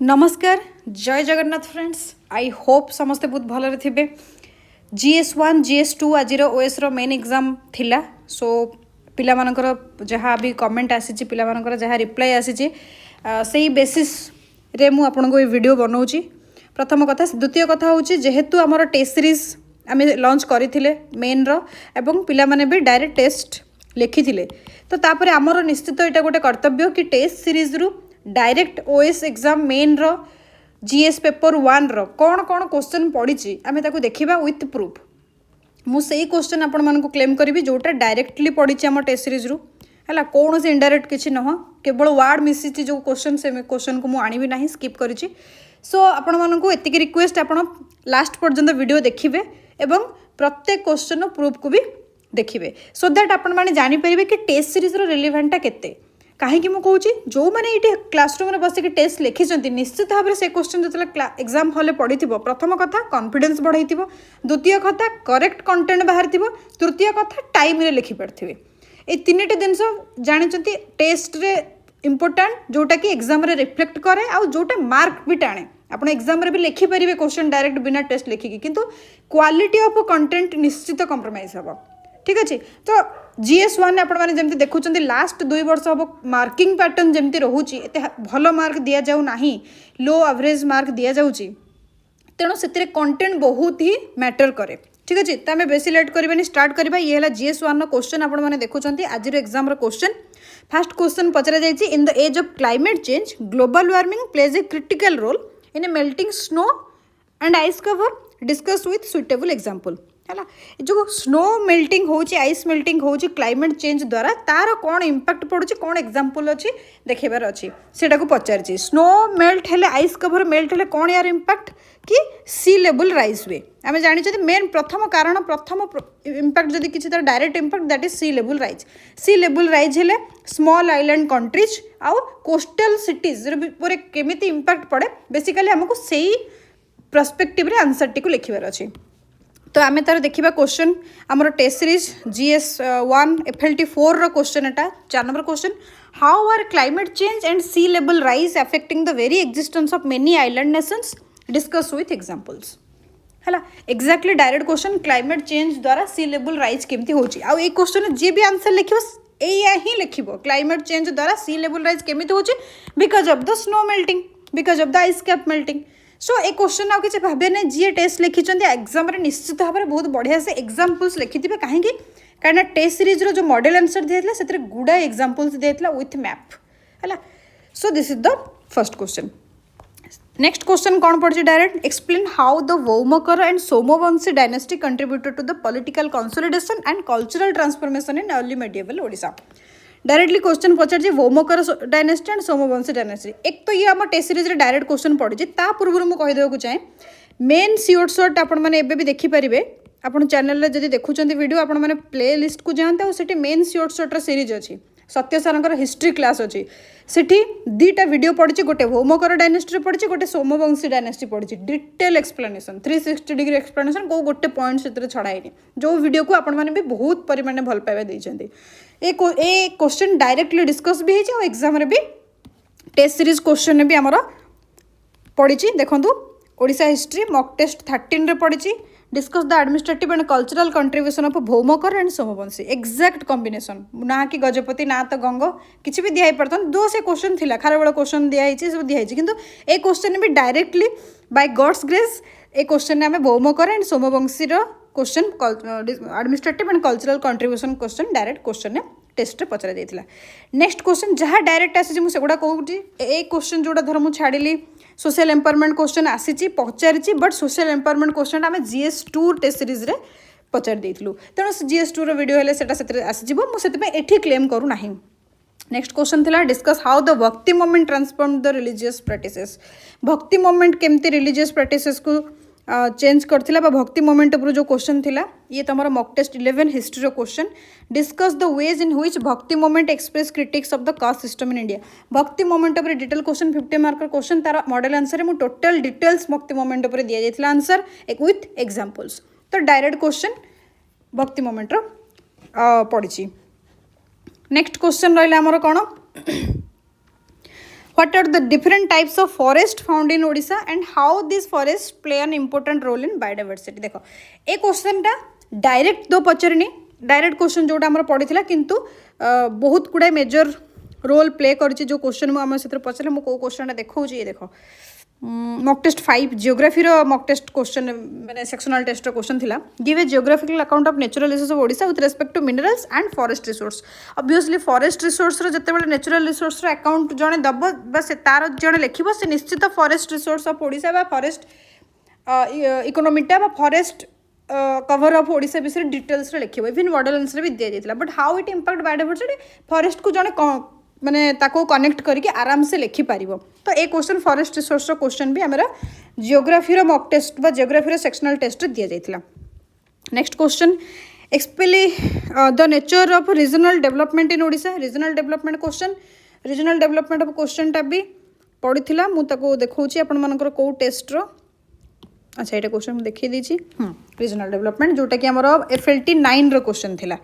नमस्कार जय Jagannath friends I hope समस्ते बहुत भलरे थे। GS1 GS2 आज ओएस मेन एग्जाम थिला। सो पिला मानकर जहाँ भी कमेंट आसी पिला मानकर जहाँ रिप्लाई आसी से बेसिस रे मु आपन को वीडियो बनाऊँगी। प्रथम कथा द्वितीय कथा हूँ जेहेतु आमर टेस्ट सीरीज आम लॉन्च करथिले मेन रो एवं पिला माने भी डायरेक्ट टेस्ट लिखी तो तापर आमर निश्चित यहाँ गोटे कर्तव्य कि टेस्ट सीरीज रु डायरेक्ट ओएस एग्जाम मेन रो जीएस पेपर 1 रो कौन कौन क्वेश्चन पड़ी आम देखा विथ प्रूफ मुझे क्वेश्चन आपण मानक क्लेम करी जोटा डायरेक्टली पड़ी आम टेस्ट सीरीज रु है कौन से इनडायरेक्ट किसी नह केवल वार्ड मिसी जो क्वेश्चन से क्वेश्चन को मुझे ना स्किप करी। सो आपण मानक एतिक रिक्वेस्ट आपण लास्ट पर्यंत वीडियो देखिए एवं प्रत्येक क्वेश्चन प्रूफ को भी देखिए सो दैट आपण माने जानि परिबे कि टेस्ट सीरीज रो रिलेवेंटा केते कहीं मुझे जो मैंने ये क्लासरूम में बसिक टेस्ट लिखिं निश्चित भाव में से क्वेश्चन जो एग्जाम हॉल पढ़ी प्रथम कथा कॉन्फिडेंस बढ़ाई द्वितीय कथा करेक्ट कंटेंट बाहर तृतीय कथा टाइम रे लिखि पार्थिबे। ये तीन टे जिनस जानते टेस्ट रे इम्पोर्टाट जोटा कि एग्जाम रे रिफ्लेक्ट करे आ जोटा मार्क भी टाणे आप एग्जाम रे भी लिखिपारे क्वेश्चन डायरेक्ट बिना टेस्ट लिखिकी किंतु क्वालिटी ऑफ कंटेंट निश्चित कंप्रोमाइज हम। ठीक अच्छे तो GS1 आपण मैंने जमी देखुं लास्ट 2 वर्ष हम मार्किंग पैटर्न जमी रोचे भल मार्क दि जाऊ ना लो एवरेज मार्क दि जाऊँगी तेणु से कंटेंट बहुत ही मैटर करे। ठीक अच्छे तो आम बेसी लेट करवानी स्टार्ट करवा ये है GS1 क्वेश्चन आपण मैंने देखुं आज एग्जाम क्वेश्चन फास्ट क्वेश्चन पचरा जाइए in the age of climate change global warming plays a critical role in a melting snow and ice cover discuss with suitable example है जो स्नो मेल्टिंग हो ice melting हो climate change द्वारा तार कौन impact पड़ुची कौन एग्जांपल अच्छी देखेबार अच्छी सेटा को पचार स्नो मेल्ट हेले आइस कवर मेल्ट हेले कौन यार इंपैक्ट कि सी लेवल राइज हुए आम जानी मेन प्रथम कारण प्रथम इंपैक्ट जदि किसी तार direct impact that is sea level rise हेले स्मॉल आइलैंड कंट्रीज आउ कोस्टल सिटीज पर केमिति इंपैक्ट पड़े बेसिकली हमको सही पर्सपेक्टिव रे आंसर टी को लिखिबार अच्छी। तो आम तार देखा क्वेश्चन आमर टेस्ट सीरीज GS1 FLT 4 रो क्वेश्चन एटा 4 number question how are climate change and sea level rise affecting the very existence of many island nations discuss with examples है exactly direct question climate change द्वारा sea level rise केमती होची आ ए question जी भी answer लिखिबो एया ही लिखिबो climate change द्वारा sea level rise केमती होची because of the snow melting because of the ice cap melting. So A question आउ कि भावे ना जी टेस्ट लिखिं एग्जाम निश्चित भाव में बहुत बढ़िया से एग्जाम्पल्स लिखि थे कहीं टेस्ट सीरीज रो जो मॉडल आंसर दिया से गुड़ा एग्जाम्पल्स दिया विथ मैप है। So this is the first question. Next question कौन पड़ी direct explain how the Bhaumakara and Somavamshi dynasty contributed to the political consolidation and cultural transformation in early medieval Odisha. Directly question पचार Bhaumakara dynasty and Somavamshi dynasty एक तो ये आम test series direct question पड़ी पूर्व मुझे कहीदेक चाहे मेन सियोर सर्ट आपने भी देखिपारे आप चैनल जब देखुं वीडियो आपने प्ले लिस्ट को जाते और मेन सियोर सर्टर सीरीज अच्छी सत्य सार हिस्ट्री क्लास अच्छी सेठी दीटा वीडियो पड़ी गोटे वोमकर डायनेस्टी पड़ी गोटे सोमवंशी डायनेस्टी पड़ी डिटेल एक्सप्लेनेशन 360 डिग्री एक्सप्लेनेशन को गोटे पॉइंट से छड़ाई जो वीडियो को आपने भी बहुत परिमाण भल पाइबा देइछन्ती। ए क्वेश्चन डायरेक्टली डिस्कस भी है एग्जाम रे भी टेस्ट सीरीज क्वेश्चन भी आमर पड़ी देखूँ ओडिशा हिस्ट्री मॉक टेस्ट 13 रे पड़ी discuss the administrative and cultural contribution of Bhaumakara and Somavamshi exact combination ना कि गजपति ना तो गंग किसी भी दिखाई पड़ता दो से क्वेश्चन थिला खारबेल क्वेश्चन दिखाई सब दिखाई किंतु ए क्वेश्चन भी डायरेक्टली बाय गॉड्स ग्रेस ए क्वेश्चन आम Bhaumakara and Somavamshi question administrative and cultural contribution question direct question test रे पचरा जाइथिला। नेक्स्ट क्वेश्चन जहाँ डायरेक्ट आसी मुझे सेगुड़ा कहूँ ए क्वेश्चन जोड़ा धर मुझे छाड़ी सोशल एम्पावरमेंट क्वेश्चन आसी पचारि बट सोशल एम्पावरमेंट क्वेश्चन आम GS2 टेस्ट सीरीज रे पचार देइथिलु तेणु GS2 रो वीडियो हेले सेटा सेते आसीजिवो मु सेते एठी क्लेम करू नाही। नेक्स्ट क्वेश्चन थिला discuss how the bhakti movement transform the religious practices bhakti movement केमती रिलीजियस प्रैक्टिसेस को चेंज करथिला भक्ति मूवमेंट उपर जो क्वेश्चन थिला ये तुम मॉक टेस्ट 11 हिस्ट्री रो question discuss the ways in which bhakti movement express critics of the caste system in India bhakti movement उपर डिटेल क्वेश्चन 50 मार्कर क्वेश्चन तार मॉडल आंसर मु टोटल डिटेल्स भक्ति मूवमेंट उपर दिया जाइथिला आंसर विथ एग्जांपल्स। तो direct question भक्ति movement रो पड़ी। Next question रहा आमर कौन What are the different types of forest found in Odisha and how these forests play an important role in biodiversity? देखो ए question टा डायरेक्ट दो पचरनी डायरेक्ट क्वेश्चन जोटा आमर पड़ी किंतु बहुत गुड़ाए मेजर रोल प्ले कर जो क्वेश्चन मुझे पचारे मुझे क्वेश्चन देखा ये देख mock test 5 geography mock test question मैंने सेक्शनल टेस्ट क्वेश्चन थिला give a geographical account of natural resource of Odisha with respect to minerals and forest resource obviously forest resource जिते नेचुरल रिसोर्स अकाउंट जड़े दब से तार जड़े लिखो से निश्चित forest resource of Odisha forest इकोनोमीटा फॉरेस्ट कवर ऑफ ओडिशा विषय डिटेल्स लिखो इवन मॉडल्स भी दी जाता but how it impact biodiversity forest को जड़े माने ताको कनेक्ट करके आराम से लिखिपार तो ये क्वेश्चन फॉरेस्ट रिसोर्स क्वेश्चन भी आमर जियोग्राफी मॉक टेस्ट बा जियोग्राफी सेक्शनल टेस्ट दि जाता next question explain the nature of regional development in Odisha regional development question regional development of question टा भी पड़ी मुझे देखा आपण कौ टेस्ट अच्छा ये क्वेश्चन देखी दीची रीजनल डेवलपमेंट जोटा कि आमर FLT 9 रो क्वेश्चन थिला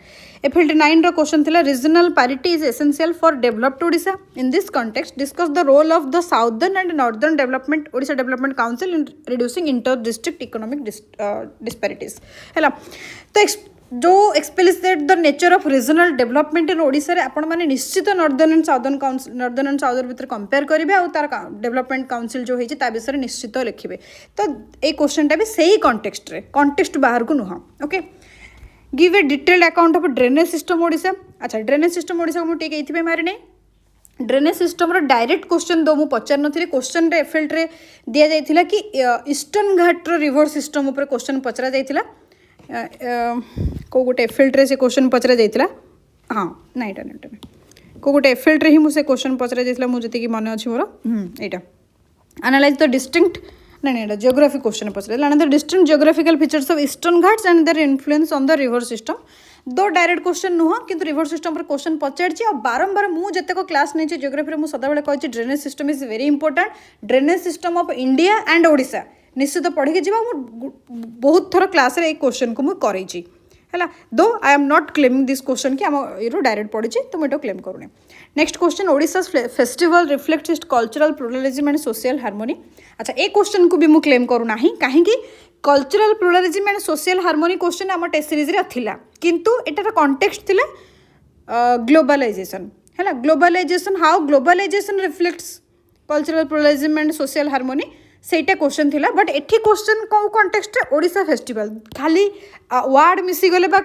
FLT 9 रो क्वेश्चन थिला regional parity is essential for developed Odisha in this context discuss the role of the southern and northern development Odisha development council in reducing inter district economic disparities है तो जो explicit the nature of regional development in Odisha रे आपण माने निश्चित northern and southern council northern and southern भितर compare करेंगे और तार डेवलपमेंट काउंसिल जो होती है विषय निश्चित लिखे तो ये क्वेश्चन भी सही कॉन्टेक्स्ट बाहर को नुह okay give a detailed account of drainage system Odisha अच्छा ड्रेनेज सिस्टम ओडिशा को मुझे ये मारिनी ड्रेनेज सिस्टम डायरेक्ट क्वेश्चन दो मुझे पचार नी क्वेश्चन FLT रे दि जाता कि ईस्टर्न घाटर रिवर सिस्टम उपर क्वेश्चन पचरा जाता कौ गोटे FLT रे से क्वेश्चन पचरा जाता हाँ ना यहाँ नहीं कौ गोटे FLT रे ही मुझे क्वेश्चन पचरा जाता मुझे जी मन अच्छी मोर यहाँ एनालाइज द डिस्टिंक्ट नहीं जियोग्राफी क्वेश्चन पचरा the distinct geographical features of eastern Ghats and their influence on the river system दो डायरेक्ट क्वेश्चन नुह कि रिवर सिस्टम पर क्वेश्चन पचार और बारंबार मुझे क्लास नहीं जियोग्राफी में सदाबे कही drainage system is very important drainage system of India and Odisha निश्चित पढ़ी के जा बहुत थर क्लास रे क्वेश्चन को मुझे है दो I am not claiming this question कि आम ये डायरेक्ट पढ़ी तो मुझे क्लेम करूनी next question Odisha festival reflects its cultural pluralism and social harmony अच्छा ये क्वेश्चन को भी मुझे क्लेम करूना कहीं cultural pluralism and social harmony question आम टेस्ट सीरीज रे थिला किंतु एटार कॉन्टेक्स्ट थिला ग्लोबलाइजेशन है globalisation how globalisation reflects cultural pluralism and social harmony सेटा क्वेश्चन थिला बट एठी क्वेश्चन कौ कॉन्टेक्स्ट ओडिशा फेस्टिवल खाली वर्ड मिसी गले बा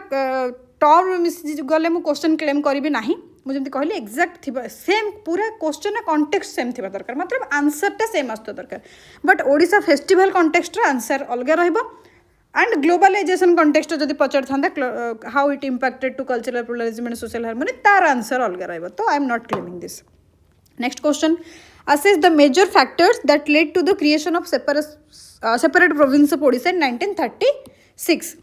टर्म मिसी गले मु क्वेश्चन क्लेम करिबि नाही मुझे कहली एक्जाक्ट थी सेम पूरा क्वेश्चन कॉन्टेक्स्ट सेम थी दरकार मतलब आंसरटा सेम आसता दरकार but Odisha festival context answer अलग रहिबो एंड ग्लोबलाइजेशन कॉन्टेक्स्ट जदि पचार था how it impacted to cultural pluralism and social harmony तार आंसर अलग रहिबो तो I am not claiming this next question assess the major factors that led to the creation of separate province of Odisha in 1936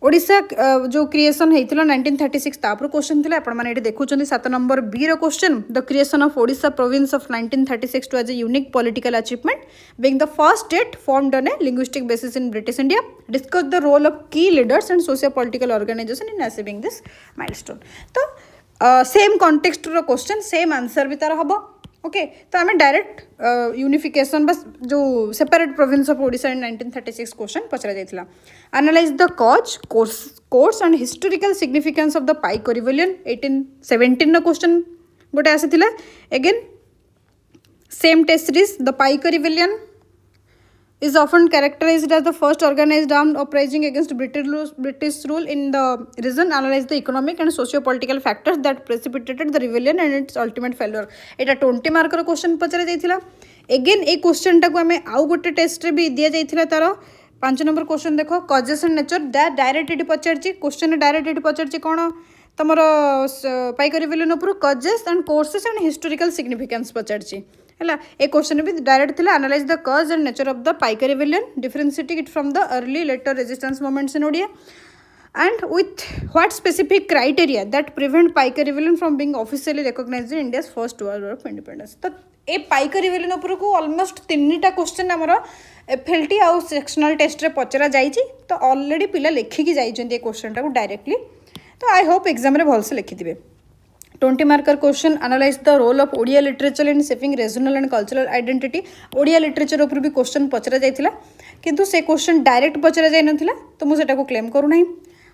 Odisha जो creation होता 1936 तापर question थी आपने देखुं 7 नंबर बी रो question the creation of Odisha province of 1936 to as a unique political achievement being the first state formed on a linguistic basis in British India discuss the role of key leaders and socio political organisation in achieving this milestone तो same context रो question same answer भी तार हम okay तो आम direct unification बस जो separate province of Odisha in 1936 question पचरा जाता analyse the cause course and historical significance of the pike revolution 1817 no question गोटे आसी again same test series the pike revolution is often characterized as the first organized armed uprising against British rule in the region. Analyze the economic and socio-political factors that precipitated the rebellion and its ultimate failure. Etah 20 mark row question पचरा जाइथिला again ए question टाको हमें आउ गोटे test रे भी दिया जाइथिला तार 5 नंबर क्वेश्चन देखो causes and nature that direct पचारची क्वेश्चन डायरेक्ट पचारची कोन तमर पाइक रिवोल्यूशन उपर causes and courses and historical significance पचारची है ए क्वेश्चन भी डायरेक्ट थिला analyse the cause and nature of the pike revolution differentiating it from the early later resistance movements in Odia and with what specific criteria that prevent Paika Rebellion from being officially recognized in India's first war of independence. तो ए Paika Rebellion ऊपर को almost 3टा question हमर FLT आउ sectional test रे पचरा जाइछि तो already पिला लिखिकी जाइछन्ती ए क्वेश्चन टाको डायरेक्टली तो आई होप एग्जाम रे भल से लिखि दिबे 20 marker question analyse the role of Odia literature in shaping regional and cultural identity Odia literature उपर भी क्वेश्चन पचरा जाइथिला किंतु से क्वेश्चन डायरेक्ट पचरा जाय नथिला तो मु सेटा को क्लेम करू नाही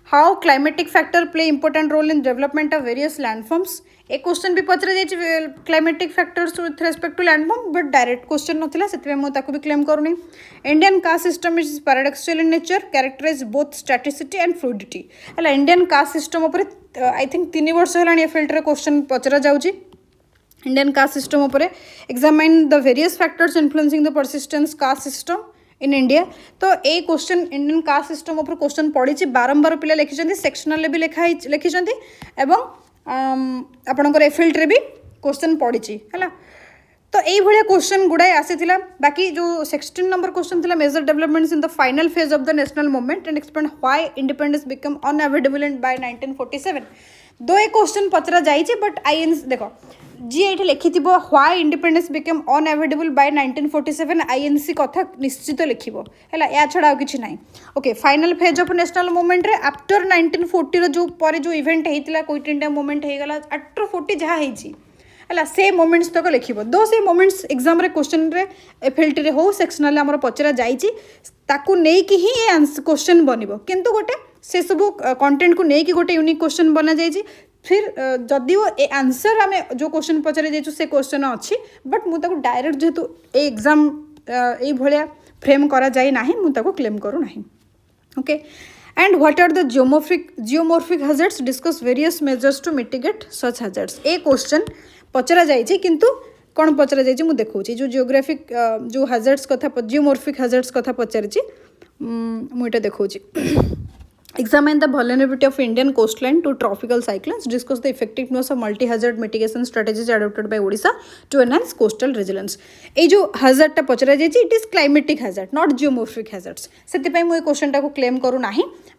how climatic factor play important role in development of various landforms ए क्वेश्चन भी पचरा जाय climatic factors with respect to landform but direct question नथिला सेतबे मु ताको भी क्लेम करू नाही Indian caste system is paradoxical in nature characterise both staticity and fluidity हला इंडियन कास्ट सिस्टम ऊपर आई थिंक 3 वर्ष हेलानी ए फील्ड रे क्वेश्चन पचरा जाउची इंडियन कास्ट सिस्टम ऊपर examine the various factors influencing the persistence cast system in India तो ए question Indian caste system ऊपर question पड़ी बारंबार पिला लिखिं सेक्शनल भी लिखिं एवं आपणकर ए फील्ड रे भी क्वेश्चन पड़ी है तो ये क्वेश्चन गुड़ाए आसी बाकी जो 16 नंबर क्वेश्चन थिला major developments in the final phase of the national movement and explain why independence become unavoidable in by 1947 दो एक क्वेश्चन पचरा जाइए बट आईएनसी देखो जी ये लिखि why independence become unavoidable by 1947 INC कथा निश्चित लिखिबो हैला या छडा किछि नाही okay final phase of national movement रे आफ्टर 1940 रो जो पर जो इवेंट हेतिला क्विट इंडिया मूवमेंट हे गला आफ्टर 40 जहा हेछि है से मोमेंट्स तक लिखिब दो से मोमेंट्स एग्जाम रे क्वेश्चन रे एफएलटी रे हो सेक्शनल आमर पचरा जाइछि ताकू नै कि ही ए क्वेश्चन बनिबो किंतु गोटे से सब कंटेंट को नै कि गोटे यूनिक क्वेश्चन बना जाइछि फिर जदि वो ए आंसर आम जो क्वेश्चन पचारे जाइछु से क्वेश्चन अच्छी बट मु ताकू डायरेक्ट जेहेतु ए एग्जाम ए भलिया फ्रेम करा जाय नाही मु ताकू क्लेम करू नाही okay and what are the geomorphic hazards discuss various measures to mitigate such hazards ए क्वेश्चन पचरा जाइए किंतु कौन पचरा जाइए मुझे देखा जो जियोग्राफिक जो हैजर्ड्स कथा जियोमॉर्फिक हैजर्ड्स कथा पचारि मुझे देखा examine the vulnerability of Indian coastline to tropical cyclones discuss the effectiveness of multi hazard mitigation strategies adopted by Odisha to enhance coastal resilience ए जो hazard टा पचरा जाइए it is climatic hazard not geomorphic hazards से मुझे question टाको claim करू ना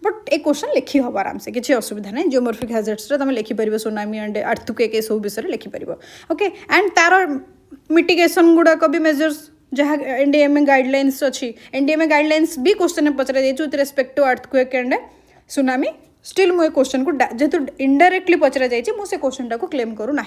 but A question लिखि हम आराम से किसी असुविधा नहीं जियोमॉर्फिक hazards तुम लिखिपर सुनामी एंड अर्थक्वेक ए सब विषय लिखिपर ओके एंड तार मिटिगेशन गुड़ाक भी मेजर्स जहाँ एनडीएमए गाइडलाइंस अच्छी एनडीएमए गाइडलाइंस भी क्वेश्चन पचरा जाइए with respect to earthquake and tsunami still मुझे क्वेश्चन को जेहेतु इनडायरेक्टली पचरा जाइए मुझे क्वेश्चन टाको क्लेम करू ना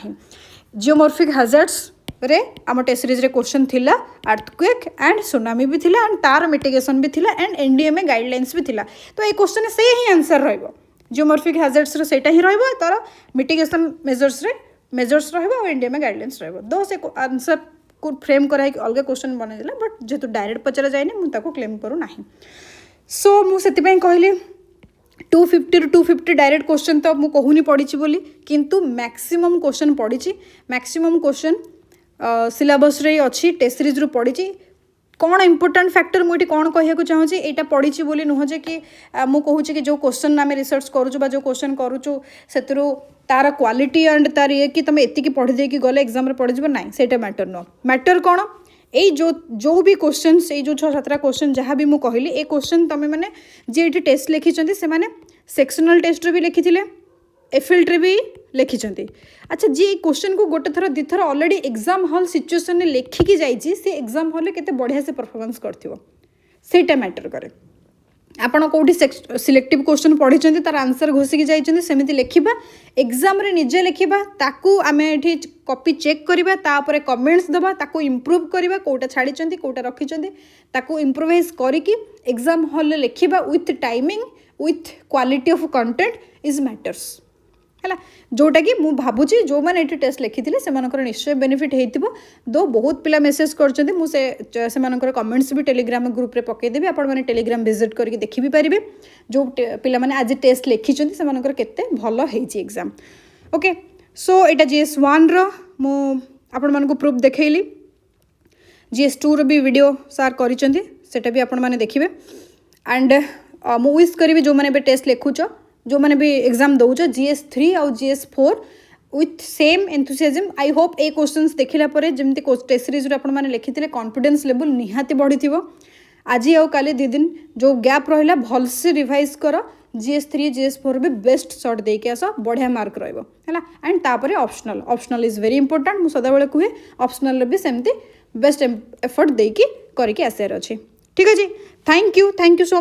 जियोमॉर्फिक हैजर्ड्स रे आम टेस्ट सीरीज रे क्वेश्चन थिला अर्थक्वेक एंड सुनामी भी थिला एंड तार मिटिगेशन भी थिला एंड एनडीएमए गाइडलाइंस भी थिला तो ये क्वेश्चन से ही आंसर रहिबो जियोमॉर्फिक हैजर्ड्स रे सेटा ही रहिबो तार मिटिगेशन मेजर्स रहिबो और एनडीएमए गाइडलाइंस रहिबो दो से आंसर को फ्रेम कराई अलग क्वेश्चन बनाइला बट जेहेतु डायरेक्ट पचरा जाए मुझे ताको क्लेम करू ना सो मुझे कहली 250 ରୁ 250 डायरेक्ट क्वेश्चन तो मुझे कहूनी पड़ी बोली किंतु मैक्सिमम क्वेश्चन पड़ी मैक्सिमम क्वेश्चन सिलेबस रे अच्छी टेस्ट सीरीज रू पड़ी कौन इंपोर्टेंट फैक्टर मुझे कौन कहूँ चाहूँगी यहाँ पड़ी बोली नुह जे कि मुझे कहूँ कि जो क्वेश्चन आम रिसर्च करुचु जो क्वेश्चन करुचु से तार क्वालिटी एंड तार ये कि तुम एतिकी पढ़ी देकी गले एग्जाम रे पढ़ी ना से मैटर नुह मैटर कौन यही जो भी क्वेश्चन ये जो 6-7 क्वेश्चन जहाँ भी मुझे कहली ए क्वेश्चन तुम मैंने जी ये टेस्ट लिखिं से मैंने सेक्शनल टेस्ट भी लिखी एफिल्ड भी लिखिं अच्छा जी क्वेश्चन को गोटे थर दी थर ऑलरेडी एग्जाम हॉल सिचुएसन लिखिकी जाइए से एग्जाम हॉल केते बढ़िया से परफॉर्मेंस करथिबो मैटर करे आपण कौटी सिलेक्टिव क्वेश्चन पढ़ी तार आंसर घोषिकी जाइए सेमती लिखा एग्जाम रे निजे लिखा ताकू आम ये कॉपी चेक करवा तापर कमेंट्स दबा ताकू इम्प्रूव करवा कौटा छाड़ी कौटा रखिंट ताकू इम्प्रोवाइज करिकी एग्जाम हॉल लिखा with timing with quality of content is matters है जोटा कि मुझे भावुँ जो मैंने ये टेस्ट लिखी से निश्चय बेनिफिट हो दो बहुत पिला मेसेज कर मुझे कमेंट्स भी टेलीग्राम ग्रुप रे पकईदेवी आपने टेलीग्राम विजिट करके देखी भी पारे जो पिला माने आज टेस्ट लिखी से केते भल होइछि एग्जाम ओके सो यहाँ GS1 आपण मानक प्रूफ देखली GS2 रो भी वीडियो सार करिसेटा भी आपण माने देखिबे एंड मु विश करी जो मैंने टेस्ट लिखुच जो मैंने भी एग्जाम दौच GS3 और GS4 with same enthusiasm I hope A questions देखला परे जमती टेस्ट सीरीज रे आपण माने लिखिथिले कॉन्फिडेंस लेवल निहाती बढ़ी आज आउ काली 2 दिन जो गैप रहा भल से रिवाइज कर GS3 GS4 भी बेस्ट शॉट देके आस बढ़िया मार्क रहिबो हैला एंड तापरे ऑप्शनल इज वेरी इंपोर्टेंट मु सदा बेले कहे ऑप्शनल भी सेमती बेस्ट एफर्ट देकी करके आसार अछि ठीक अछि थैंक यू सो